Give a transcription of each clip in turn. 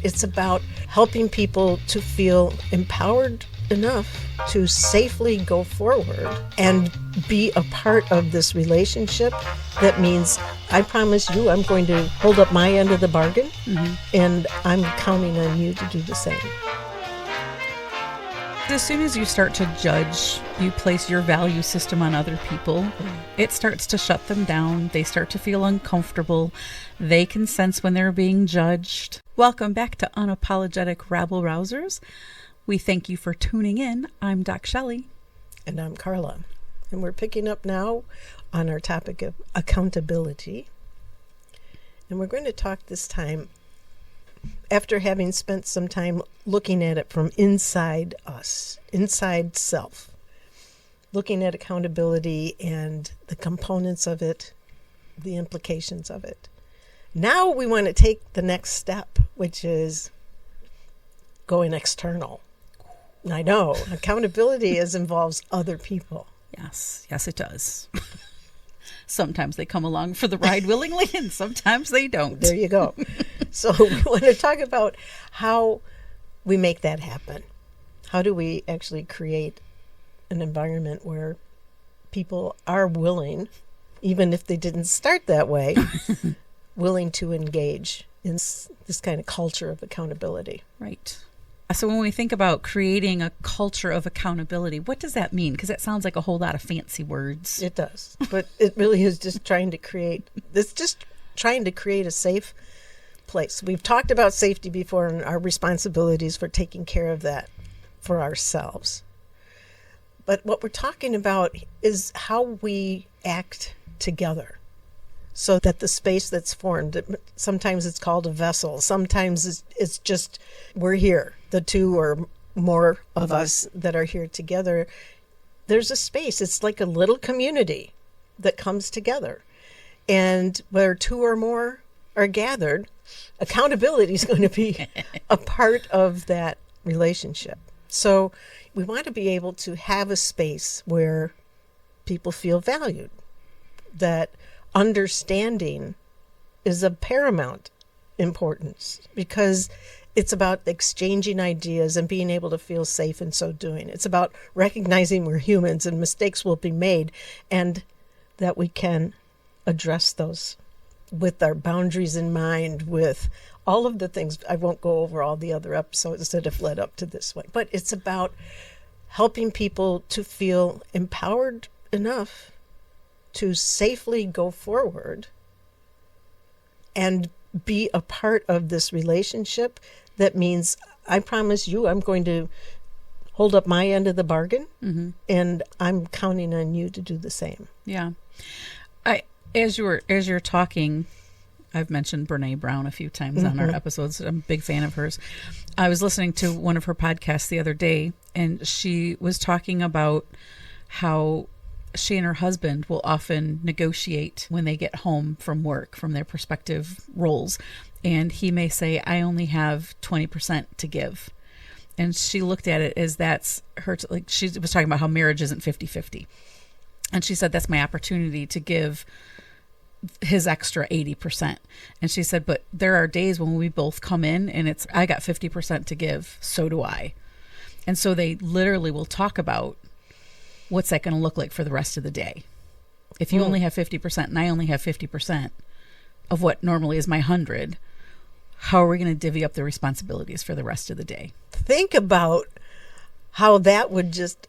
It's about helping people to feel empowered enough to safely go forward and be a part of this relationship. That means, I promise you, I'm going to hold up my end of the bargain, and I'm counting on you to do the same. As soon as you start to judge, you place your value system on other people, it starts to shut them down. They start to feel uncomfortable. They can sense when they're being judged. Welcome back to Unapologetic Rabble-Rousers. We thank you for tuning in. I'm Doc Shelley. And I'm Carla. And we're picking up now on our topic of accountability. And we're going to talk this time after having spent some time looking at it from inside us, inside self, looking at accountability and the components of it, the implications of it. Now we want to take the next step, which is going external. I know, accountability involves other people. Yes, it does. Sometimes they come along for the ride willingly, and sometimes they don't. There you go. So we want to talk about how we make that happen. How do we actually create an environment where people are willing, even if they didn't start that way, willing to engage in this kind of culture of accountability. Right. So when we think about creating a culture of accountability, what does that mean? Because it sounds like a whole lot of fancy words. It does. But it really is just trying to create a safe place. We've talked about safety before and our responsibilities for taking care of that for ourselves. But what we're talking about is how we act together so that the space that's formed, sometimes it's called a vessel, sometimes it's just we're here, the two or more of us that are here together. There's a space. It's like a little community that comes together. And where two or more are gathered, accountability is going to be a part of that relationship. So we want to be able to have a space where people feel valued, that understanding is of paramount importance because it's about exchanging ideas and being able to feel safe in so doing. It's about recognizing we're humans and mistakes will be made and that we can address those with our boundaries in mind, with all of the things. I won't go over all the other episodes that have led up to this one, but it's about helping people to feel empowered enough to safely go forward and be a part of this relationship. That means, I promise you, I'm going to hold up my end of the bargain, and I'm counting on you to do the same. Yeah. As you're talking, I've mentioned Brene Brown a few times on our episodes. I'm a big fan of hers. I was listening to one of her podcasts the other day, and she was talking about how she and her husband will often negotiate when they get home from work, from their respective roles. And he may say, I only have 20% to give. And she looked at it as that's her, like she was talking about how marriage isn't 50-50. And she said, that's my opportunity to give his extra 80%. And she said, but there are days when we both come in and it's, I got 50% to give, so do I. And so they literally will talk about what's that going to look like for the rest of the day. If you only have 50% and I only have 50% of what normally is my 100, how are we going to divvy up the responsibilities for the rest of the day? Think about how that would just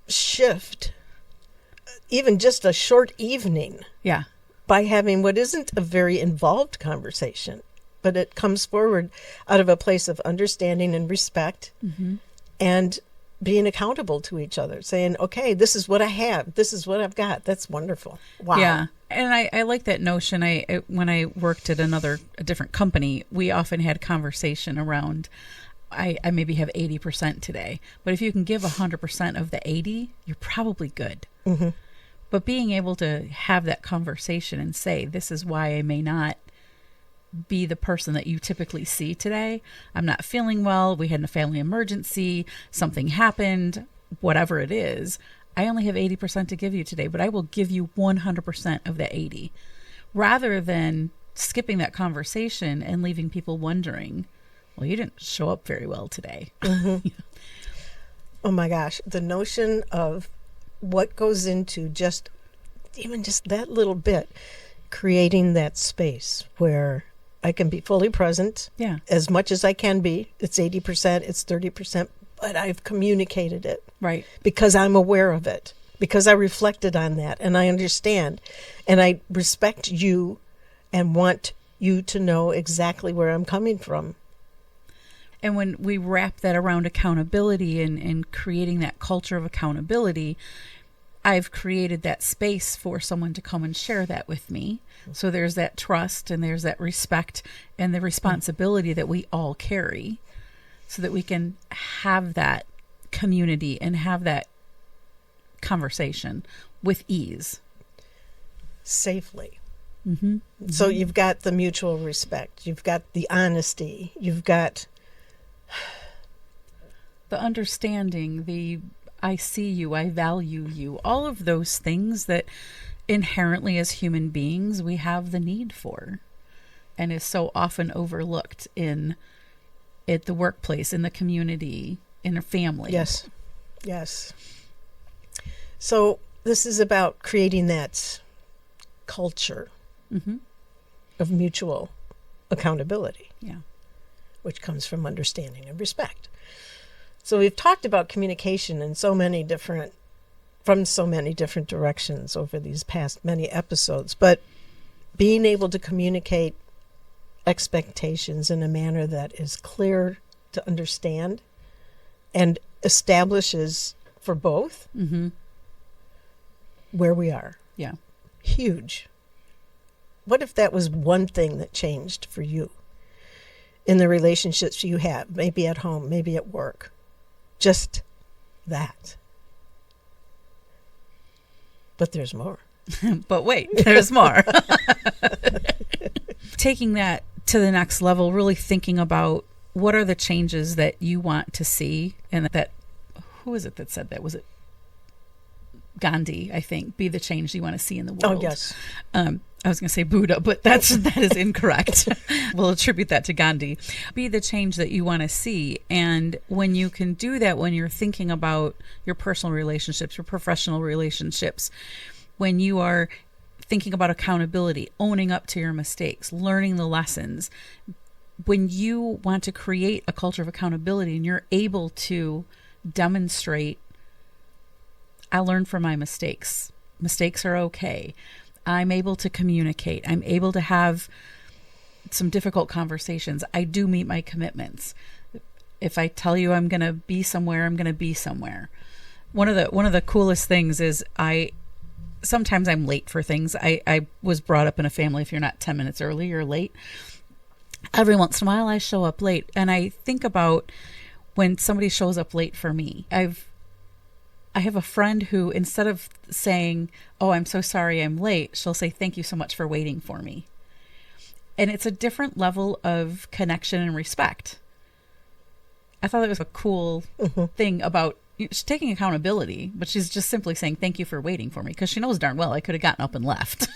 shift even just a short evening. Yeah. By having what isn't a very involved conversation, but it comes forward out of a place of understanding and respect and being accountable to each other, saying, okay, this is what I have. This is what I've got. That's wonderful. Wow. Yeah. And I like that notion. When I worked at a different company, we often had conversation around, I maybe have 80% today, but if you can give 100% of the 80, you're probably good. But being able to have that conversation and say, this is why I may not be the person that you typically see today. I'm not feeling well. We had a family emergency. Something happened. Whatever it is, I only have 80% to give you today, but I will give you 100% of the 80. Rather than skipping that conversation and leaving people wondering, well, you didn't show up very well today. Oh my gosh, the notion of what goes into just that little bit, creating that space where I can be fully present, as much as I can be. It's 80%, it's 30%, but I've communicated it. Right. Because I'm aware of it, because I reflected on that and I understand and I respect you and want you to know exactly where I'm coming from. And when we wrap that around accountability and creating that culture of accountability, I've created that space for someone to come and share that with me. So there's that trust and there's that respect and the responsibility that we all carry so that we can have that community and have that conversation with ease. Safely. Mm-hmm. So you've got the mutual respect. You've got the honesty. You've got the understanding, the I see you, I value you, all of those things that inherently as human beings we have the need for and is so often overlooked at the workplace, in the community, in a family. Yes. Yes. So this is about creating that culture of mutual accountability. Yeah. Which comes from understanding and respect. So we've talked about communication in from so many different directions over these past many episodes, but being able to communicate expectations in a manner that is clear to understand and establishes for both where we are. Yeah. Huge. What if that was one thing that changed for you in the relationships you have, maybe at home, maybe at work? Just that. But there's more. But wait, there's more. Taking that to the next level, really thinking about what are the changes that you want to see, and that, who is it that said that? Was it Gandhi, I think? Be the change you want to see in the world. Oh, yes. I was going to say Buddha, but that is incorrect. We'll attribute that to Gandhi. Be the change that you want to see. And when you can do that, when you're thinking about your personal relationships, your professional relationships, when you are thinking about accountability, owning up to your mistakes, learning the lessons, when you want to create a culture of accountability and you're able to demonstrate, I learned from my mistakes. Mistakes are okay. I'm able to communicate. I'm able to have some difficult conversations. I do meet my commitments. If I tell you I'm going to be somewhere, I'm going to be somewhere. One of the coolest things is sometimes I'm late for things. I was brought up in a family, if you're not 10 minutes early, you're late. Every once in a while I show up late, and I think about when somebody shows up late for me. I have a friend who, instead of saying, "Oh, I'm so sorry I'm late," she'll say, "Thank you so much for waiting for me." And it's a different level of connection and respect. I thought that was a cool thing about she's taking accountability, but she's just simply saying, "Thank you for waiting for me," because she knows darn well I could have gotten up and left.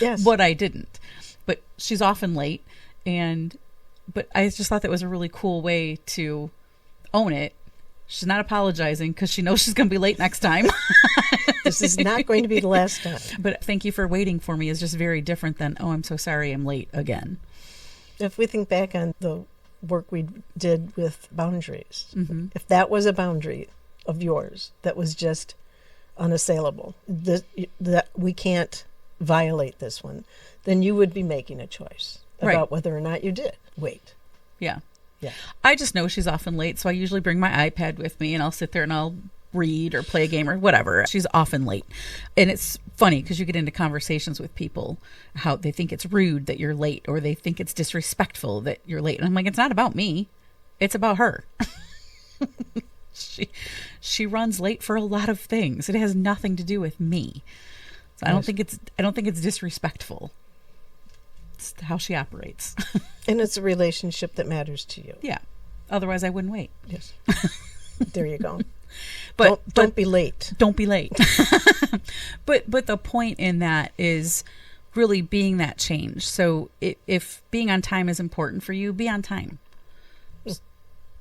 Yes. But I didn't. But she's often late, but I just thought that was a really cool way to own it. She's not apologizing because she knows she's going to be late next time. This is not going to be the last time. But thank you for waiting for me is just very different than, "Oh, I'm so sorry I'm late again." If we think back on the work we did with boundaries, if that was a boundary of yours that was just unassailable, that we can't violate this one, then you would be making a choice about whether or not you did wait. Yeah. Yeah. I just know she's often late, so I usually bring my iPad with me and I'll sit there and I'll read or play a game or whatever. She's often late. And it's funny because you get into conversations with people, how they think it's rude that you're late, or they think it's disrespectful that you're late. And I'm like, it's not about me. It's about her. She runs late for a lot of things. It has nothing to do with me. So I don't think it's disrespectful. It's how she operates. And it's a relationship that matters to you. Yeah. Otherwise I wouldn't wait. Yes. There you go. But don't be late. Don't be late. But the point in that is really being that change. So if being on time is important for you, be on time.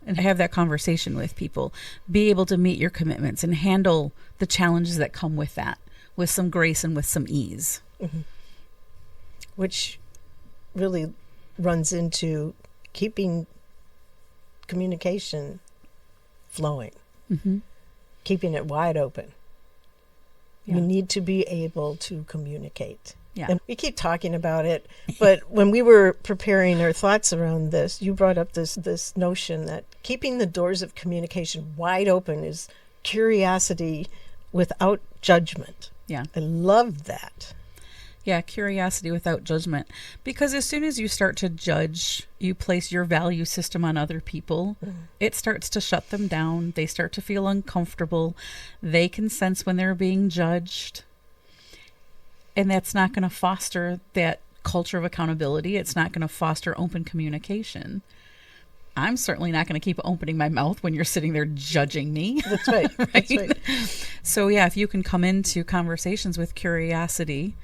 and have that conversation with people. Be able to meet your commitments and handle the challenges that come with that with some grace and with some ease. Mm-hmm. Which really runs into keeping communication flowing, mm-hmm. keeping it wide open. Yeah. You need to be able to communicate. Yeah. And we keep talking about it, but when we were preparing our thoughts around this, you brought up this notion that keeping the doors of communication wide open is curiosity without judgment. Yeah. I love that. Yeah, curiosity without judgment. Because as soon as you start to judge, you place your value system on other people, it starts to shut them down. They start to feel uncomfortable. They can sense when they're being judged. And that's not going to foster that culture of accountability. It's not going to foster open communication. I'm certainly not going to keep opening my mouth when you're sitting there judging me. That's right. Right? That's right. So yeah, if you can come into conversations with curiosity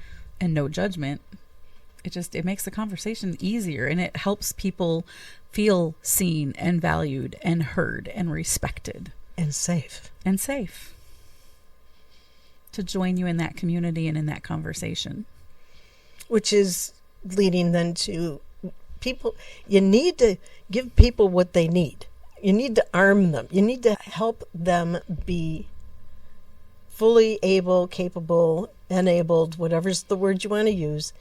and no judgment, it makes the conversation easier, and it helps people feel seen and valued and heard and respected. And safe. And safe. To join you in that community and in that conversation. Which is leading then to people. You need to give people what they need. You need to arm them. You need to help them be fully able, capable, enabled, whatever's the word you want to use,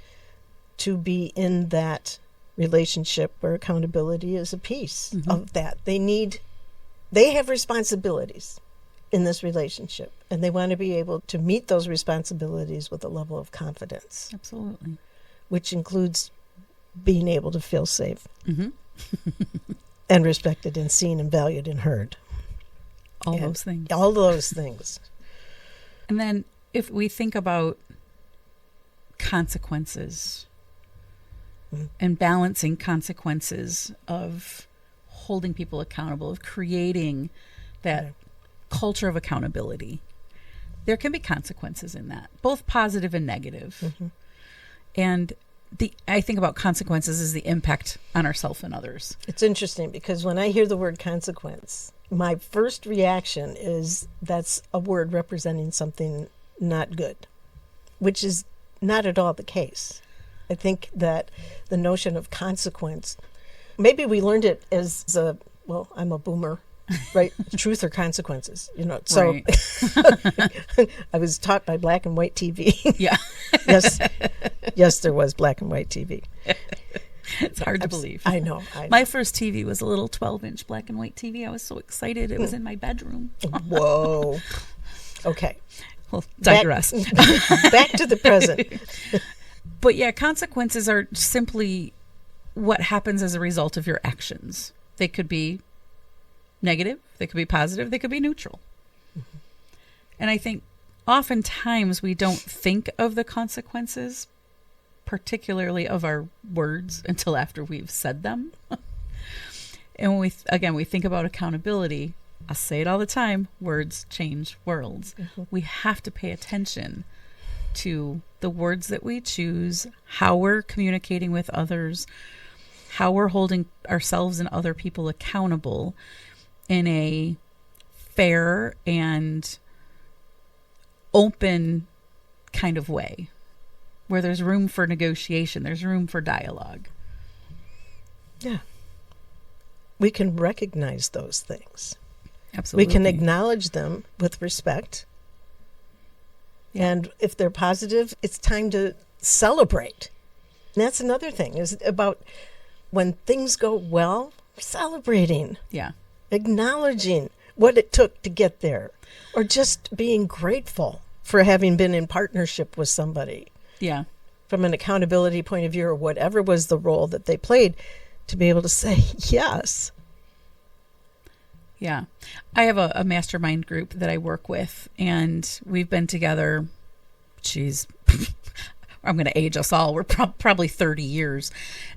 to be in that relationship where accountability is a piece of that. They have responsibilities in this relationship, and they want to be able to meet those responsibilities with a level of confidence. Absolutely. Which includes being able to feel safe and respected and seen and valued and heard. All those things. All those things. And then if we think about consequences and balancing consequences of holding people accountable, of creating that culture of accountability, there can be consequences in that, both positive and negative. And I think about consequences as the impact on ourselves and others. It's interesting because when I hear the word consequence, my first reaction is that's a word representing something not good, which is not at all the case. I think that the notion of consequence, maybe we learned it as I'm a boomer, right? Truth or consequences, So right. I was taught by black and white TV. Yeah. Yes, there was black and white TV. It's hard to believe. I know. My first TV was a little 12-inch black and white TV. I was so excited. It was in my bedroom. Whoa. Okay. Well, digress. Back to the present. But yeah, consequences are simply what happens as a result of your actions. They could be negative, they could be positive, they could be neutral. And I think oftentimes we don't think of the consequences, particularly of our words, until after we've said them. And when we think about accountability, I say it all the time, words change worlds. We have to pay attention to the words that we choose, how we're communicating with others, how we're holding ourselves and other people accountable in a fair and open kind of way, where there's room for negotiation, there's room for dialogue. Yeah. We can recognize those things. Absolutely. We can acknowledge them with respect. Yeah. And if they're positive, it's time to celebrate. And that's another thing, is about when things go well, celebrating. Yeah. Acknowledging what it took to get there, or just being grateful for having been in partnership with somebody. Yeah. From an accountability point of view, or whatever was the role that they played, to be able to say yes. Yeah. I have a mastermind group that I work with, and we've been together, I'm going to age us all. We're probably 30 years.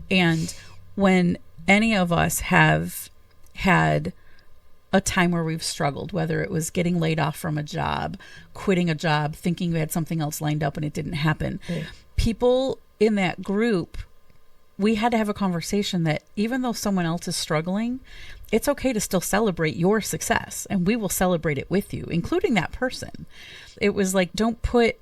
And when any of us have had a time where we've struggled, whether it was getting laid off from a job, quitting a job, thinking we had something else lined up and it didn't happen, people in that group we had to have a conversation that even though someone else is struggling, it's okay to still celebrate your success, and we will celebrate it with you, including that person. It was like, don't put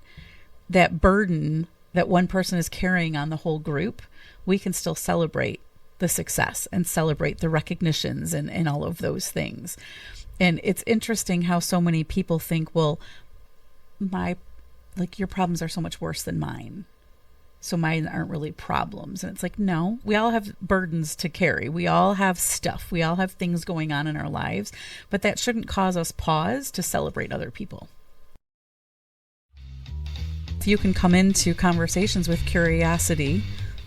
that burden that one person is carrying on the whole group. We can still celebrate the success and celebrate the recognitions and all of those things. And it's interesting how so many people think, well, your problems are so much worse than mine, so mine aren't really problems. And it's like, no, we all have burdens to carry. We all have stuff. We all have things going on in our lives, but that shouldn't cause us pause to celebrate other people. If you can come into conversations with curiosity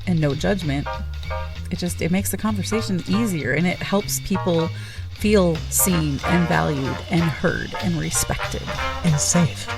and no judgment, it makes the conversation easier, and it helps people feel seen and valued and heard and respected and safe.